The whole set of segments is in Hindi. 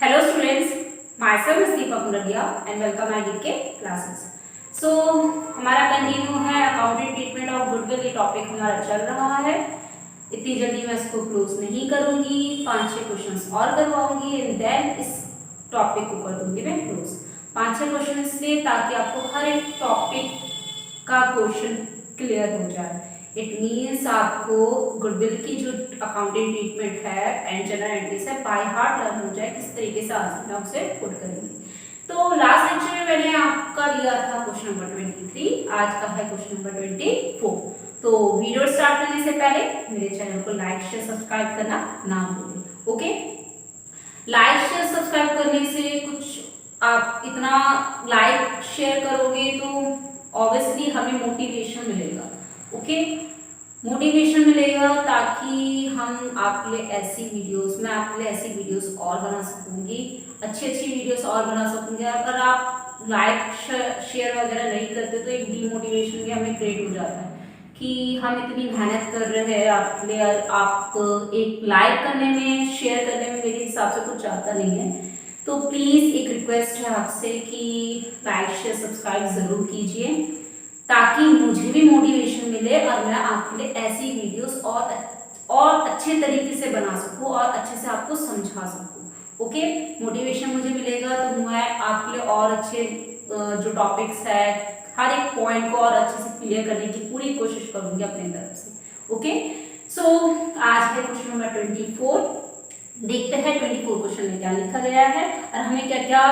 Hello students, myself is Deepak Muradia and welcome my DK classes. So हमारा कंटिन्यू है अकाउंटिंग ट्रीटमेंट ऑफ गुडविल, ये टॉपिक हमारा चल रहा है। इतनी जल्दी मैं इसको क्लोज नहीं करूंगी, 5-6 क्वेश्चंस और करवाऊंगी एंड देन इस टॉपिक को कर दूंगी मैं क्लोज। 5-6 क्वेश्चंस से ताकि आपको हर एक टॉपिक का क्वेश्चन क्लियर हो जाए। इट मीन्स आपको गुडविल की जो अकाउंटिंग ट्रीटमेंट है एंड जनरल एंट्रीज है बाय हार्ट लर्न हो जाए, किस तरीके से आज हम उसे पुट करेंगे। तो लास्ट लेक्चर में मैंने आपका लिया था क्वेश्चन नंबर 23, आज का है क्वेश्चन नंबर 24। तो वीडियो स्टार्ट करने से पहले मेरे चैनल को लाइक शेयर सब्सक्राइब करना ना भूलें। ओके, लाइक शेयर सब्सक्राइब करने से कुछ आप इतना लाइक शेयर करोगे तो ऑब्वियसली हमें मोटिवेशन मिलेगा। ओके, मोटिवेशन मिलेगा ताकि हम आपके लिए ऐसी वीडियोस, मैं आपके लिए ऐसी वीडियोस और बना सकूंगी, अच्छी वीडियोस और बना सकूंगी। अगर आप लाइक शेयर वगैरह नहीं करते तो एक डीमोटिवेशन भी हमें क्रिएट हो जाता है कि हम इतनी मेहनत कर रहे हैं आपके लिए, आप एक लाइक करने में, शेयर करने में मेरे हिसाब से कुछ जाता नहीं है। तो प्लीज़ एक रिक्वेस्ट है आपसे कि लाइक शेयर सब्सक्राइब ज़रूर कीजिए ताकि मुझे भी मोटिवेशन मिले और मैं आपके लिए ऐसी वीडियोस और अच्छे तरीके से बना सकूं और अच्छे से आपको समझा सकूं। ओके, मोटिवेशन मुझे मिलेगा तो मैं आपके लिए और अच्छे जो टॉपिक्स है हर एक पॉइंट को और अच्छे से क्लियर करने की पूरी कोशिश करूंगी अपने तरफ से। ओके, सो आज है क्वेश्चन नंबर 24। देखते हैं 24 क्वेश्चन में क्या लिखा गया है और हमें क्या क्या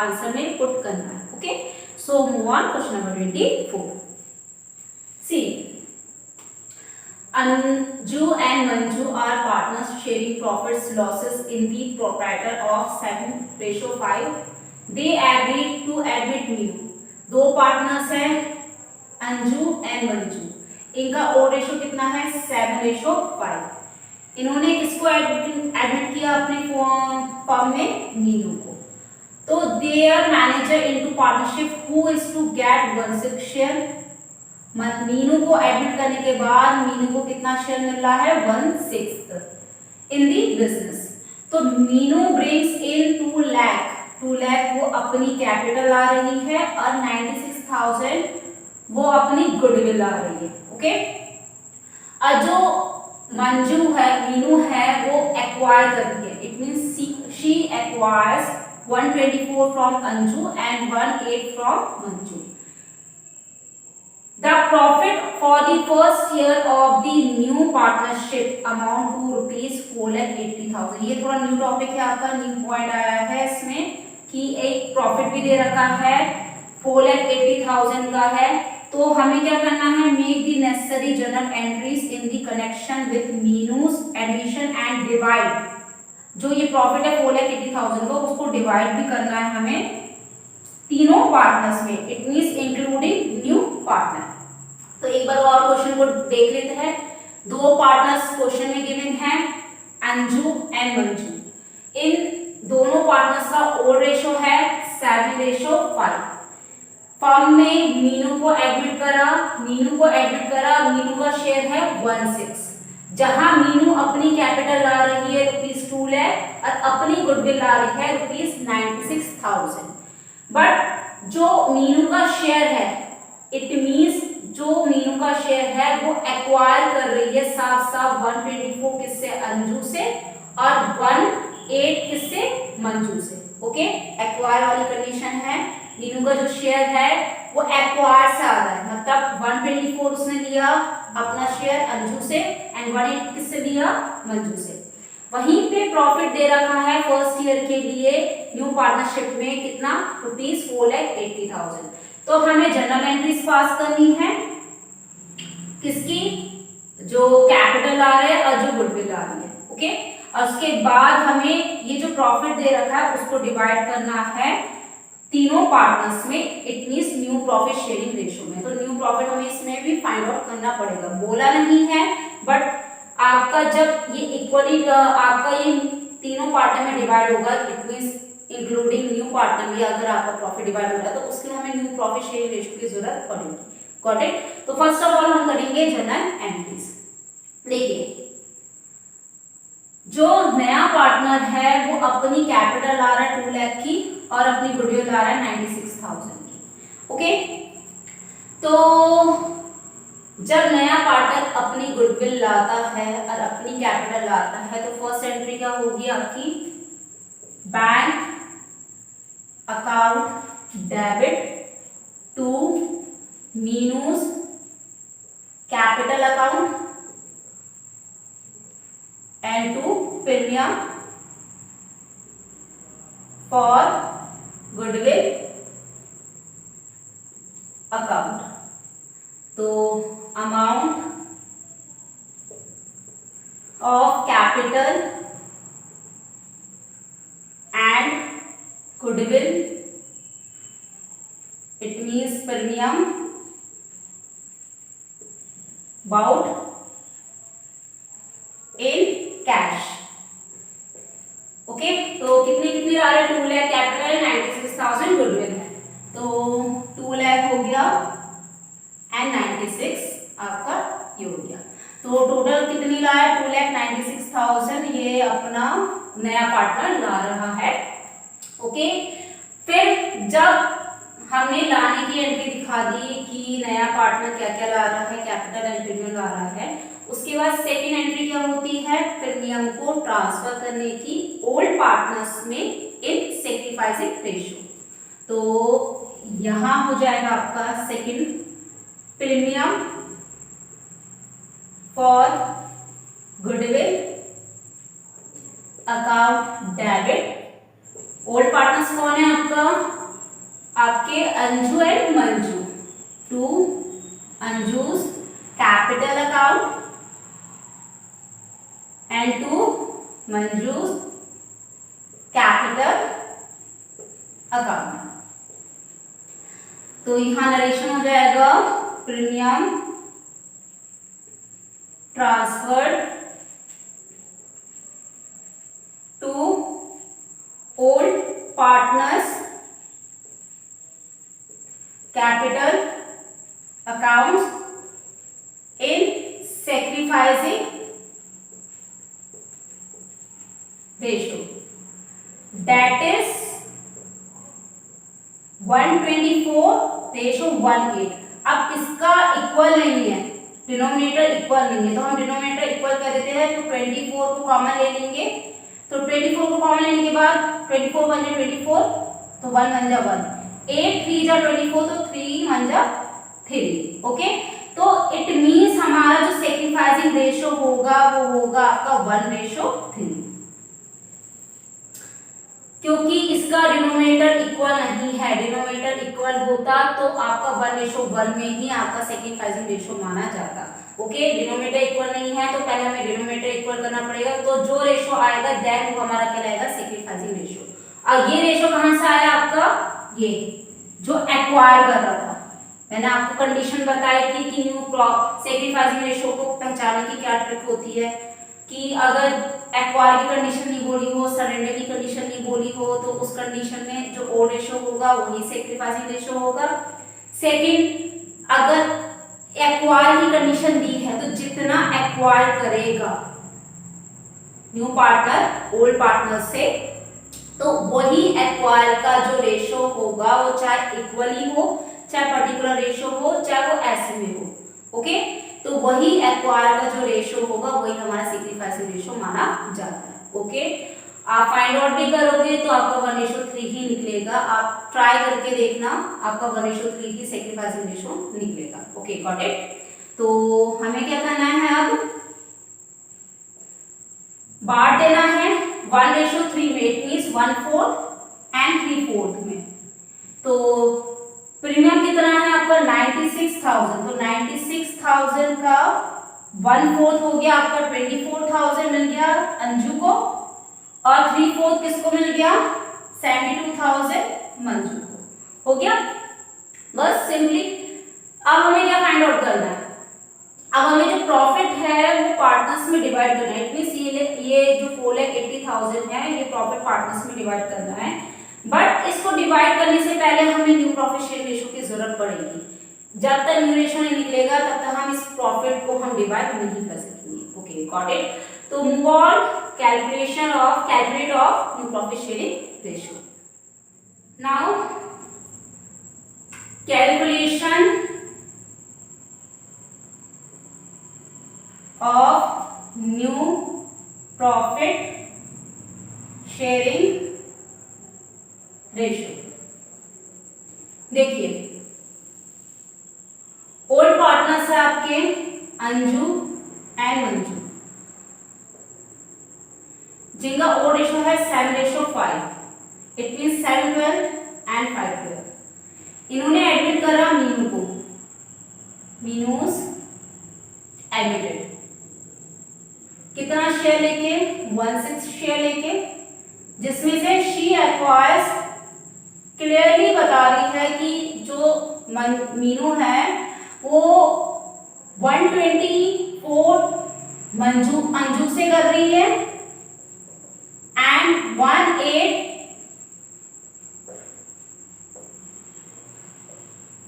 आंसर में पुट करना है। Okay, so move on, question number 24. See, Anju and Manju are partners sharing profits losses in the proprietor of 7:5. They agreed to admit me. दो पार्टनर्स हैं अंजू एंड मंजू, इनका ओ रेशो कितना है 7:5। इन्होंने किसको एडमिट किया अपने फर्म में, मीनू को। तो there manager into partnership who is to get 1/6 share. Meenu को एडमिट करने के बाद मीनू को कितना शेयर मिल रहा है 1/6 इन दी बिजनेस। तो मीनू ब्रिंग्स इन 2 लाख वो अपनी कैपिटल आ रही है और 96,000 वो अपनी गुडविल आ रही है। ओके, और जो मंजू है, मीनू है, वो एक्वायर कर रही है। It means she acquires 124 from Anju and 18 from Manju. The profit for the first year of the new partnership amount to rupees 4,80,000। ये थोड़ा न्यू टॉपिक है आपका, न्यू पॉइंट आया है इसमें कि एक प्रॉफिट भी दे रखा है 4,80,000 का है। तो हमें क्या करना है, make the necessary journal entries in the connection with Meenu's admission and divide. जो ये प्रॉफिट है 4,80,000 का, उसको डिवाइड भी करना है हमें तीनों पार्टनर्स में, it means including new partner. तो एक बार और क्वेश्चन को देख लेते हैं। दो पार्टनर्स क्वेश्चन में गिवन है अंजू एंड मंजू। इन दोनों पार्टनर्स का ओड रेशो है 7:5। फर्म में मीनू को एडमिट करा, मीनू का शेयर है 1/6। जहां मीनू अपनी कैपिटल ला रही है ₹2 लाख और अपनी गुडविल ला रही है ₹96,000। बट जो मीनू का शेयर है, इट मींस जो मीनू का शेयर है वो एक्वायर कर रही है साफ 124 किससे, अंजू से, और 18 किससे, मंजू से। ओके, एक्वायर वाली कंडीशन है, मीनू का जो शेयर है वो एक्वायर से आ रहा है, मतलब 124 उसने लिया अपना शेयर अंजू से एंड 18 किससे लिया, मंजू से। वहीं पे प्रॉफिट दे रखा है फर्स्ट ईयर के लिए न्यू पार्टनरशिप में कितना, ₹4,80,000। तो हमें जनरल एंट्रीज पास करनी है किसकी, जो कैपिटल आ रहा है और जो गुडविल आ रही है। ओके, और उसके बाद हमें ये जो प्रॉफिट दे रखा है उसको डिवाइड करना है तीनों पार्टनर्स में, it means new profit sharing ratio में। तो न्यू प्रॉफिट हमें इसमें भी फाइंड आउट करना पड़ेगा, बोला नहीं है बट आपका जब ये इक्वली आपका ये तीनों पार्टनर में डिवाइड होगा, it means including new partner भी अगर आपका प्रॉफिट डिवाइड हो रहा है तो उसके लिए हमें न्यू प्रॉफिट शेयरिंग रेशो की जरूरत पड़ेगी। Got it? तो फर्स्ट ऑफ ऑल हम करेंगे जनरल एंट्रीज। देखिए जो नया पार्टनर है वो अपनी कैपिटल ला रहा है 2 लाख की और अपनी गुडविल ला रहा है 96,000 की। ओके, तो जब नया पार्टनर अपनी गुडविल लाता है और अपनी कैपिटल लाता है तो फर्स्ट एंट्री क्या होगी आपकी, bank account debit to Meenu's capital account and to premium for goodwill account। तो amount of capital and goodwill, it means premium about in cash. Okay, तो कितने कितने आ रहे हैं, 2 लाख कैपिटल 96,000 गुडविल है, तो 2 लाख हो गया एंड 96 आपका ये हो गया। तो टोटल कितनी ला है, 2,96,000 ये अपना नया पार्टनर ला रहा है। ओके, फिर जब हमने लाने की एंट्री दिखा दी कि नया पार्टनर क्या क्या ला रहा है, कैपिटल एंड प्रीमियम ला रहा है, उसके बाद सेकेंड एंट्री क्या होती है, प्रीमियम को ट्रांसफर करने की ओल्ड पार्टनर्स में इन सेक्रीफाइसिंग रेशियो। तो यहां हो जाएगा आपका second, premium for goodwill account debit. Old partners कौन है आपका, आपके Anju and Manju, to Anju's capital account and to Manju's capital account। तो यहां नरेशन हो जाएगा, premium transferred to old partners capital accounts in sacrificing ratio, that is 124:1:8। अब इसका इक्वल नहीं है, डिनोमिनेटर इक्वल नहीं है, तो हम डिनोमिनेटर इक्वल कर देते हैं, तो 24 को कॉमन ले लेंगे, तो 24 को कॉमन लेने के बाद 24 बन जाए 24, तो 1 बन जा 1, 8 3 जा 24, तो 3 बन जा 3। ओके, तो इट मीन्स हमारा जो सेक्रीफाइसिंग रेशियो होगा वो होगा आपका 1:3, क्योंकि इसका डिनोमिनेटर इक्वल नहीं है। डिनोमिनेटर इक्वल होता तो आपका 1:1 में ही आपका सेक्रीफाइसिंग रेशियो माना जाता। ओके, डिनोमिनेटर इक्वल नहीं है तो पहले हमें डिनोमिनेटर इक्वल करना पड़ेगा, तो जो रेशियो आएगा देन वो हमारा कहलाएगा सेक्रीफाइसिंग रेशियो। अब ये रेशियो कहां से आया आपका, ये जो एक्वायर कर रहा था, मैंने आपको कंडीशन बताई थी कि न्यू सेक्रीफाइसिंग रेशियो को पहचानने की क्या ट्रिक होती है, कि अगर एक्वायर की कंडीशन नहीं बोली हो, सरेंडर की कंडीशन नहीं बोली हो, तो उस कंडीशन में जो ओ रेशियो होगा वही सेक्रीफाइसिंग रेशियो होगा। सेकंड, अगर एक्वायर की कंडीशन दी है तो जितना एक्वायर करेगा न्यू पार्टनर ओल्ड पार्टनर से, तो वही एक्वायर का जो रेशियो होगा वो चाहे इक्वली हो, चाहे पर्टिकुलर रेशियो हो, चाहे वो ऐसे में हो। ओके, तो वही एक्वायर का जो रेशियो होगा वही हमारा सेक्रीफाइसिंग रेशियो माना जाता है। ओके, आप फाइंड आउट भी करोगे तो आपका 1:3 ही निकलेगा, आप ट्राई करके देखना, आपका 1:3 ही सेक्रीफाइसिंग रेशियो निकलेगा। Okay, got it. तो हमें क्या करना है, अब बांट देना है 1:3 में, इट मींस 1/4 एंड 3/4 में। तो प्रीमियम कितना है आपका 96,000, तो 96,000 का 1/4 हो गया आपका 24,000 मिल गया अंजू को, और 3/4 किसको मिल गया 72,000 मंजू को। हो गया, बस सिंपली। अब हमें क्या फाइंड आउट करना है, अब हमें जो प्रॉफिट है वो पार्टनर्स में डिवाइड करना है। इट मींस ये जो 4,80,000 है ये प्रॉफिट पार्टनर्स में डिवाइड करना है, बट इसको डिवाइड करने से पहले हमें न्यू प्रॉफिट शेयर रेशियो की जरूरत पड़ेगी। जब तक न्यू रेशियो नहीं निकलेगा तब तक हम इस प्रॉफिट को हम डिवाइड नहीं कर सकेंगे। Okay, got it. तो move on. calculate of new profit sharing ratio. Now calculation of new profit sharing ratio. देखिए ओल्ड पार्टनर्स है आपके अंजू एंड मंजू, जिनका ओल्ड रेशो है 7:5, इट मीन 7:12 एंड 5:12। इन्होंने एडमिट करा मीनू को, मीनूस एडमिटेड कितना शेयर लेके, 1/6 शेयर लेके, जिसमें से शी एक्वायर्स क्लियरली बता रही है कि जो मीनू है वो 124 अंजू से कर रही है एंड 18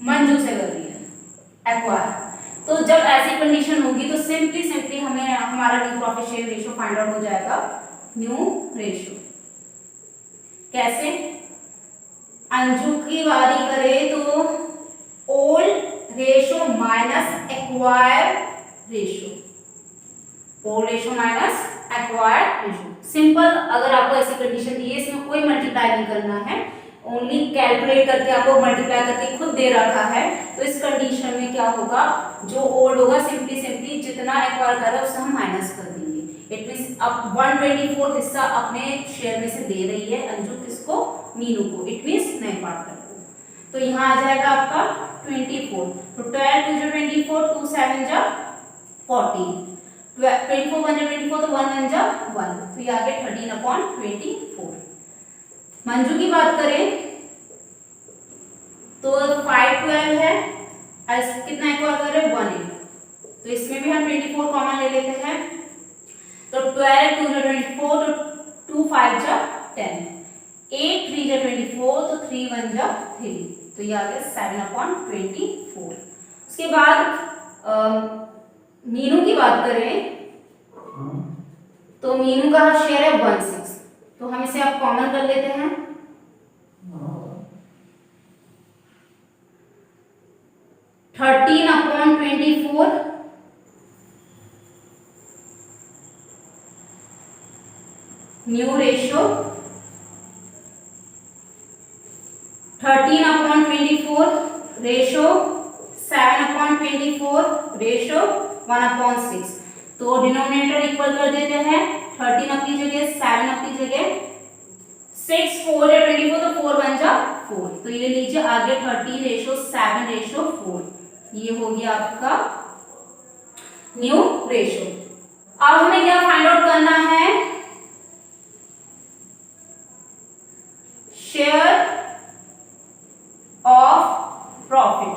मंजू से कर रही है एक्वायर। तो जब ऐसी कंडीशन होगी तो सिंपली हमें हमारा new profit share ratio find out हो जाएगा। न्यू रेशियो कैसे, अंजू की बारी करे तो old ratio minus acquire ratio, old ratio minus acquire ratio. Simple, अगर आपको ऐसी कंडीशन दी है, इसमें कोई मल्टीप्लाई नहीं करना है, ओनली कैलकुलेट करके आपको मल्टीप्लाई करके खुद दे रखा है। तो इस कंडीशन में क्या होगा, जो ओल्ड होगा सिंपली जितना एक्वायर कर रहा है उससे हम माइनस कर देंगे। इट मींस अब 1/24 हिस्सा अपने शेयर में से दे रही है अंजू, किसको, मीनू को, इट मींस नए पार्टनर को। तो यहाँ आ जाएगा आपका 24, तो 12 2 24, 2 7 जा 14, 24 1 24, तो 1 1 जा 1, तो ये आ गया 13/24। मंजू की बात करें तो 5/12 है, कितना एक्वायर कर रहे हैं, 1/8, तो इसमें भी हम 24 कॉमन ले लेते हैं, तो 12 2 24, तो 2 5 जा 10, 8 3 जा 24, तो 3 1 जा 3, तो ये आ गया 7/24। उसके बाद मीनू की बात करें तो मीनू का शेयर है 1/6, तो हम इसे आप कॉमन कर लेते हैं, thirteen upon 24 new ratio, 13/24 ratio, 7/24 ratio 1/6, तो डिनोमिनेटर इक्वल कर देते हैं, 13 अपनी जगह, 7 अपनी जगह, 6 4 या 24, तो 4 1 जा 4, तो ये लीजिए आगे 30:7:4, ये हो गया आपका न्यू रेशियो। अब हमें क्या फाइंड आउट करना है, शेयर ऑफ प्रॉफिट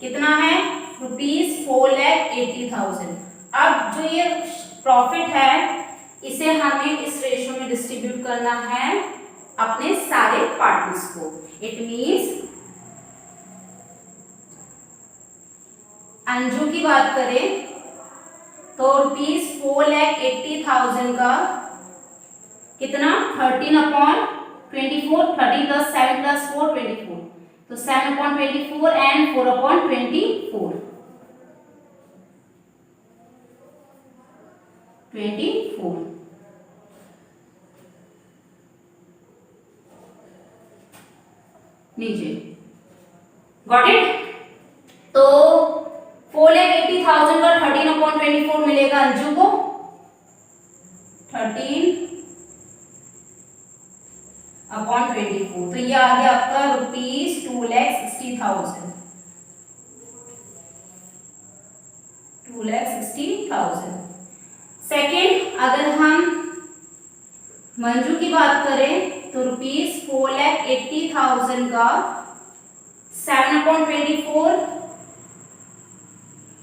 कितना है, ₹4,80,000। अब जो ये प्रॉफिट है इसे हमें इस रेशियो में डिस्ट्रीब्यूट करना है अपने सारे पार्टनर्स को। इट मींस अंजू की बात करें तो ₹4,80,000 का कितना, 13/24, 13 + 7 + 4 24, तो 7/24 एंड 4/24 24 नीचे, गॉट इट। तो 4,80,000 का 13/24 मिलेगा अंजू को, 13/24, तो ये आ गया आपका ₹2,60,000, 2,60,000। सेकेंड, अगर हम मंजू की बात करें तो ₹4,80,000 का 7/24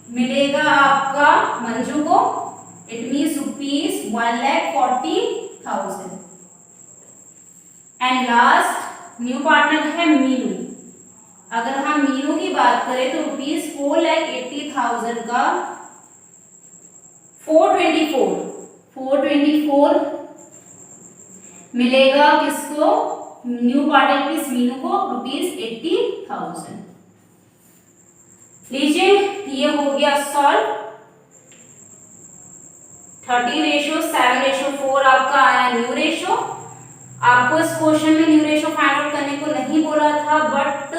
मिलेगा आपका मंजू को, it means ₹1,40,000। And last new partner है मीनू, अगर हम मीनू की बात करें तो ₹4,80,000 का 424 424 मिलेगा किसको, न्यू पार्टनर मीनू को ₹80,000। लीजिए ये हो गया सॉल्व। 30:7:4 आपका आया न्यू रेशो। आपको इस क्वेश्चन में न्यू रेशो फाइंड आउट करने को नहीं बोला था, बट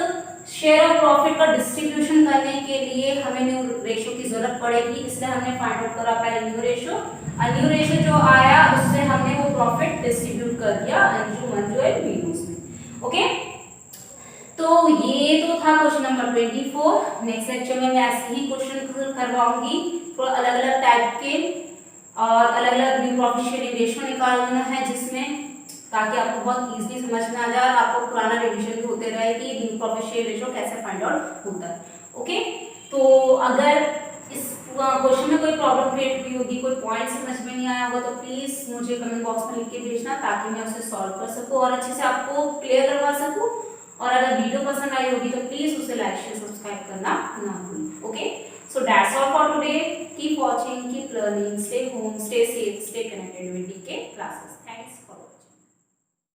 शेयर ऑफ प्रॉफिट का डिस्ट्रीब्यूशन करने के लिए हमें न्यू रेशो की जरूरत पड़ेगी, इसलिए हमने फाइंड आउट करा पहले न्यू रेशो, और न्यू रेशो जो आया उससे हमने वो प्रॉफिट डिस्ट्रीब्यूट कर दिया अंजू, मंजू एंड मीनू में। ओके, तो ये तो था क्वेश्चन नंबर 24। नेक्स्ट लेक्चर में मैं ऐसे ही क्वेश्चन करवाऊंगी, थोड़ा अलग अलग टाइप के और अलग अलग न्यू प्रॉफिट शेयरिंग रेशो निकालना है, जिसमें ताकि आपको बहुत इजीली समझ में आ जाए और आपको पुराना रिवीजन भी होते रहे कि न्यू प्रॉफिट शेयर रेशो कैसे फाइंड आउट होता है। ओके, तो अगर इस क्वेश्चन में कोई प्रॉब्लम क्रिएट हुई होगी, कोई पॉइंट समझ में नहीं आया होगा, तो प्लीज मुझे कमेंट बॉक्स में लिख के भेजना, ताकि मैं उसे सॉल्व कर सकूं और अच्छे से आपको क्लियर करवा सकूं। और अगर वीडियो पसंद आई होगी तो प्लीज उसे लाइक शेयर सब्सक्राइब करना ना भूलें। Okay, so that's all for today. Keep watching, keep learning, stay home, stay safe, stay connected with DK classes.